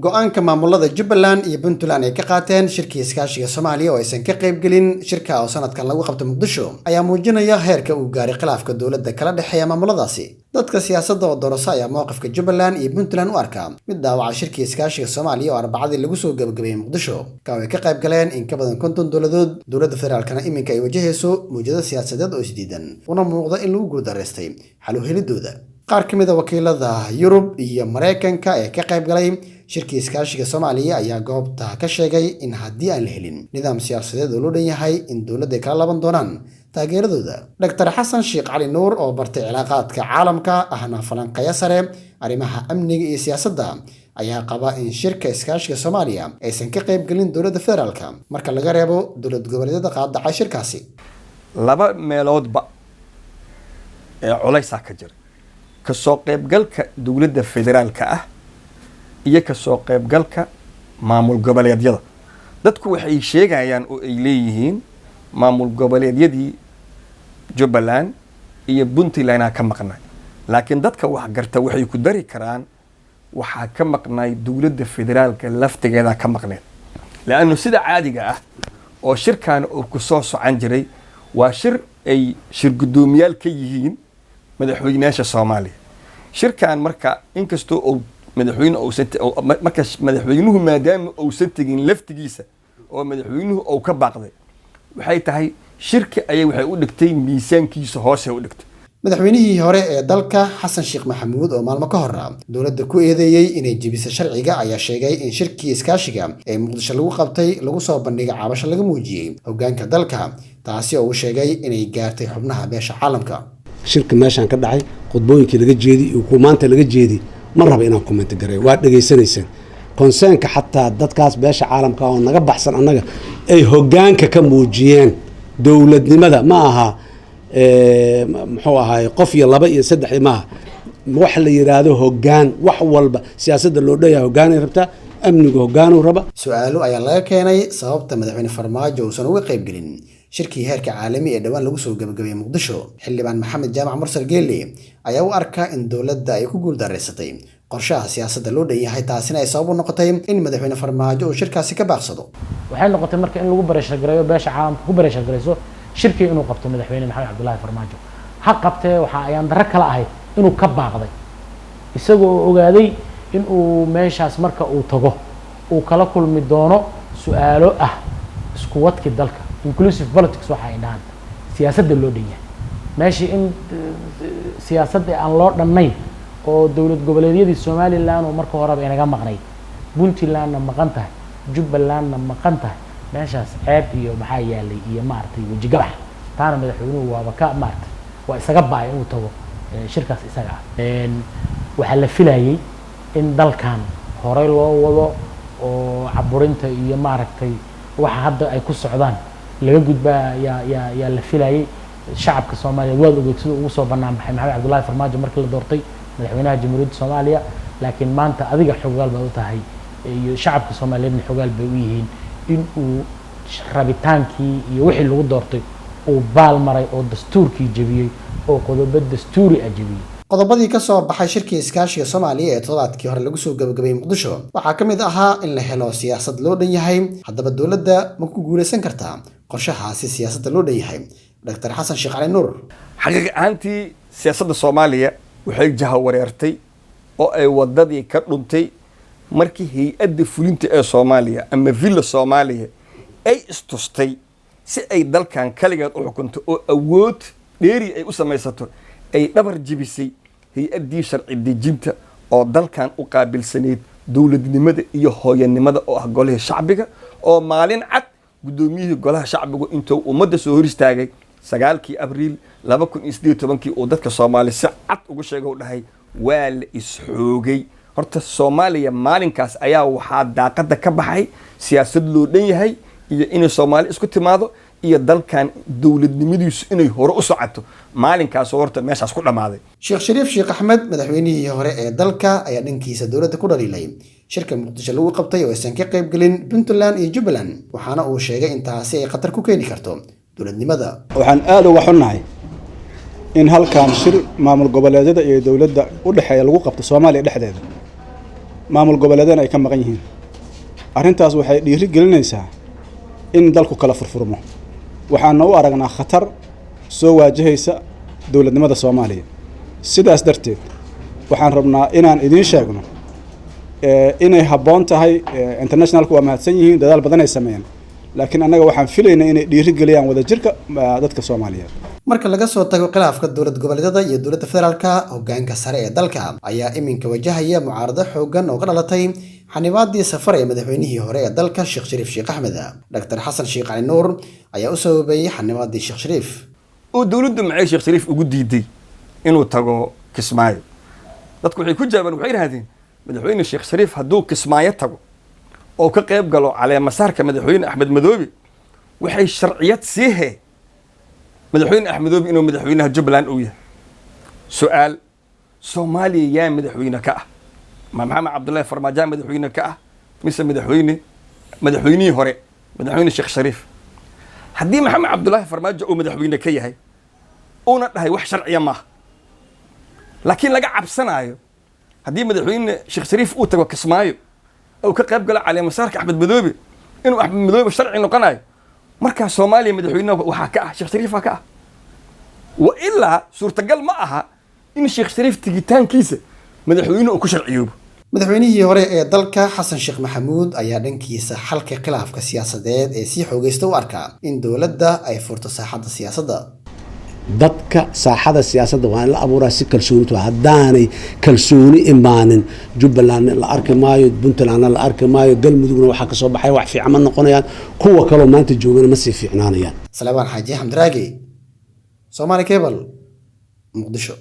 go'aanka maamulada Jubbaland iyo Puntland ay ka qaateen shirkii iskaashiga Soomaaliya oo aysan ka qayb gelin shirka oo sanadkan lagu qabto Muqdisho ayaa muujinaya heerka uu gaaray khilaafka dowladda kala dhaxeeya maamuladaasi. Dadka siyaasadda oo doorasho ayaa mowqifka Jubbaland iyo Puntland u arka mid dhaawaca shirkii iskaashiga Soomaaliya oo Arbacadii lagu soo gabagabeeyay Muqdisho ka way ka qayb galeen in ka badan 50 dowladood. Dowladda federaalkana iminka ay wajahayso muujado siyaasadeed oo isdiidan una muuqda in lagu guuldareystay xal u helidooda. qaar ka mid ah wakiilada Yurub iyo Mareykanka ee ka qayb galay shirkii iskaashiga Soomaaliya ayaa goobta ka sheegay in haddii aan la helin nidaam siyaasadeed oo loo dhan yahay in dowladda ay kala laban doonaan taageeradooda. Dr. Xasan Sheekh Cali Nuur oo bartay cilaaqaadka caalamka ahna falanqeeya sare arrimaha amniga iyo siyaasadda ayaa qaba in shirka iskaashiga Soomaaliya aysan ka qayb galin dowladda federaalka marka laga reebo dowlad goboleedyada qaadacay shirkaasi. laba meeloodba ee culaysa ka jira kasoo qaybgalka dowladda federaalka ah iyo kasoo qaybgalka maamul goboleedyada. dadku waxay sheegayaan oo ay leeyihiin maamul goboleedyadii Jubbaland iyo Puntland ka maqnay, laakiin dadka wax garta waxay ku dari karaan waxa ka maqnay dowladda federaalka laftigeeda ka maqneed, laanu sida caadiga ah oo shirkan uu ku soo socon jiray waa shir ay shir gudoomiyaal ka yihiin madaxweynaha Soomaaliya. shirkan marka inkastoo uu madaxweynuhu maadaama uusan tagin laftigiisa oo madaxweynuhu uu ka baaqday, waxay tahay shirka ayay waxay u dhigtay miisaankiisa hoose u dhigtay. madaxweynihii hore ee dalka Xasan Sheekh Maxamuud oo maalmo ka hor dowladda ku eedeeyay inay jibisay sharciga ayaa sheegay in shirkii iskaashiga ee Muqdisho lagu qabtay lagu soo bandhigay cabasho laga muujiyay hoggaanka dalka, taasi oo uu sheegay inay gaartay xubnaha beesha caalamka. shirka meeshan ka dhacay qodbooyinkii laga jeediyay iyo kumaanta laga jeediyay ma raba inaan comment gareeyo, waa dhageysanaysaan concernka xataa dadkaas beesha caalamka oo naga baxsan annaga ay hoggaanka ka muujiyeen dowladnimada ma aha muxuu ahaay qof iyo laba iyo saddex maaha, wax la yiraahdo hoggaan wax walba siyaasadda loo dheeyahay hoggaanay rabtaa, amniga hoggaanuu raba. su'aalo ayaa laga keenay sababta madaxweyne Farmaajo uusan uga qayb gelin shirkii heerka caalami ee dhawaan lagu soo gabagabeeyay Muqdisho. xildhibaan Maxamed Jaamac Mursal Geelle ayaa u arka in dowladda ay ku guuldareysatay qorshaha siyaasadda loo dhan yahay, taasina ay sabab u noqotay in madaxweyne Farmaajo uu shirkaasi ka baaqsado. waxay noqotay marka in lagu barashar gareeyo beesha caalamka ku barashar gareyso shirkii inuu qabto madaxweyne Maxamed Cabdullaahi Farmaajo ha qabtee waxa ayaan darro kala ahayd inuu ka baaqday isagoo ogaaday in uu meeshaas marka uu tago uu kala kulmi doono su'aalo ah isku wadkii dalka inclusive politics waxa ay dhahan siyaasadda loo dhan yahay meeshii in siyaasadda aan loo dhannayn oo dowlad goboleedyadii Somaliland oo marka horeba inaga maqnay, Puntlandna maqan tahay, Jubbalandna maqan tahay, meeshaas ceeb iyo maxaa yaalay iyo maartay waji gabax taana madaxweynuhu waaba ka maartay waa isaga baay inuu tago shirkaas isaga ah. waxa la filayay in dalkan hore loo wado oo caburinta iyo maartay waxa hadda ay ku socdaan laga gudbaa yaa la filayay. shacabka Soomaaliyeed waa ogeyd sida ugu soo banaan baxay Maxamed Cabdullaahi Farmaajo markii la doortay madaxweynaha Jamhuuriyadda Soomaaliya, laakiin maanta adiga xogaal baa u tahay iyo shacabka Soomaaliyeedna xogaal bay u yihiin in uu rabitaankii iyo wixii lagu doortay uu baal maray oo dastuurkii jabiyay oo qodobo dastuuri ah jabiyay. qodobadii ka soo baxay shirkii iskaashiga Soomaaliya ee toddobaadkii hore lagu soo gabagabeeyay Muqdisho waxaa ka mid ahaa in la helo siyaasad loo dhan yahay. haddaba dowladda ma ku guuleysan kartaa qorshahaasi siyaasadda loo dhan yahay? Dr. Xasan Sheekh Cali Nuur xaqiiqi ahaantii siyaasadda Soomaaliya waxay jahawareertay oo ay wadadii ka dhuntay markii hay'adda fulinta ee Soomaaliya ama villa Soomaaliya ay istustay si ay dalkan kaligeed u xukunto oo awood dheeri ay u samaysato ay dhabar jibisay hay'addii sharci dejinta oo dalkan u qaabilsaneed dowladnimada iyo hooyanimada oo ah golaha shacbiga oo maalin cad gudoomiyihii golaha shacbiga intuu ummadda soo hor istaagay 9 Abriil 2018 oo dadka Soomaaliya si cad ugu sheegay oo dhahay waa la isxoogay. horta Soomaaliya maalinkaas ayaa waxaa daaqada ka baxay siyaasad loo dhan yahay iyo inay Soomaaliya isku timaado iyo dalkan dowladnimadiisu inay hore u socoto. maalinkaas horta meeshaas ku dhamaaday. Sheekh Shariif Sheekh Axmed madaxweynihii hore ee dalka ayaa dhankiisa dowladda ku dhaliilay shirka Muqdisho lagu qabtay oo aysan ka qayb gelin Puntland iyo Jubbaland, waxaana uu sheegay in taasi ay khatar ku keeni karto dowladnimada. waxaan aad uga xunnahay in halkan shir maamul goboleedyada iyo dowladda u dhaxeeya lagu qabto Soomaaliya dhexdeeda maamul goboleedana ay ka maqan yihiin arrintaas waxay dhiiri gelinaysaa in dalku kala furfurmo waxaana u aragnaa khatar soo waajahaysa dowladnimada Soomaaliya sidaas darteed waxaan rabnaa inaan idiin sheegno inay habboon tahay internationalku waa mahadsan yihiin dadaal badan ay sameeyeen laakiin annaga waxaan filaynaa inay dhiiri geliyaan wadajirka dadka Soomaaliyeed marka laga soo tago khilaafka dowlad goboleedyada iyo dowladda federaalka hoggaanka sare ee dalka ayaa iminka wajahaya mucaarado xooggan oo ka dhalatay xanibaadii safar ee madaxweynihii hore ee dalka Sheekh Shariif Sheekh Axmed Dr. Xasan Sheekh Cali Nuur ayaa u sababayay xanibaadii Sheekh Shariif oo dowladda macay Sheekh Shariif ugu diiday inuu tago Kismaayo dadku waxay ku jawaabeen waxay yiraahdeen madaxweyne Sheekh Shariif hadduu Kismaayo tago oo ka qayb galo caleemasaarka madaxweyne Axmed Madoobe waxay sharciyad siihe madaxweyne Axmed Madoobe inuu madaxweynaha Jubbaland uu yahay su'aal Soomaaliya yaa madaxweyne ka ah ma Maxamed Cabdullaahi Farmaajo madaxweyne ka ah mise madaxweynihii hore madaxweyne Sheekh Shariif haddii Maxamed Cabdullaahi Farmaajo uu madaxweyne ka yahay una dhahay wax sharciya ma laakiin laga cabsanayo haddii madaxweyne Sheekh Shariif uu tago Kismaayo oo ka qayb galo caleemasaarka Axmed Madoobe inuu Axmed Madoobe sharci noqonayo marka Soomaaliya madaxweynaha waxa ka ah Sheekh Shariif ka ah wa illa suurtagal ma aha in Sheekh Shariif tigitaankiisa madaxweynuhu uu ku sharciyoobo madaxweynihii hore ee dalka Xasan Sheekh Maxamuud ayaa dhankiisa xalka khilaafka siyaasadeed ee si xoogaysta u arkaa in dowladda ay furto saaxadda siyaasadda dadka saaxada siyaasadda waa in la abuuraa si kalsooni haddaanay kalsooni imaanin Jubbaland la arki maayo Puntland la arki maayo Galmudugna waxa ka soo baxay wax fiican ma noqonayaan kuwa kale maanta joogana ma sii fiicnaanayaan Salawaan Xaaji Xamdraagi Somali Cable Muqdisho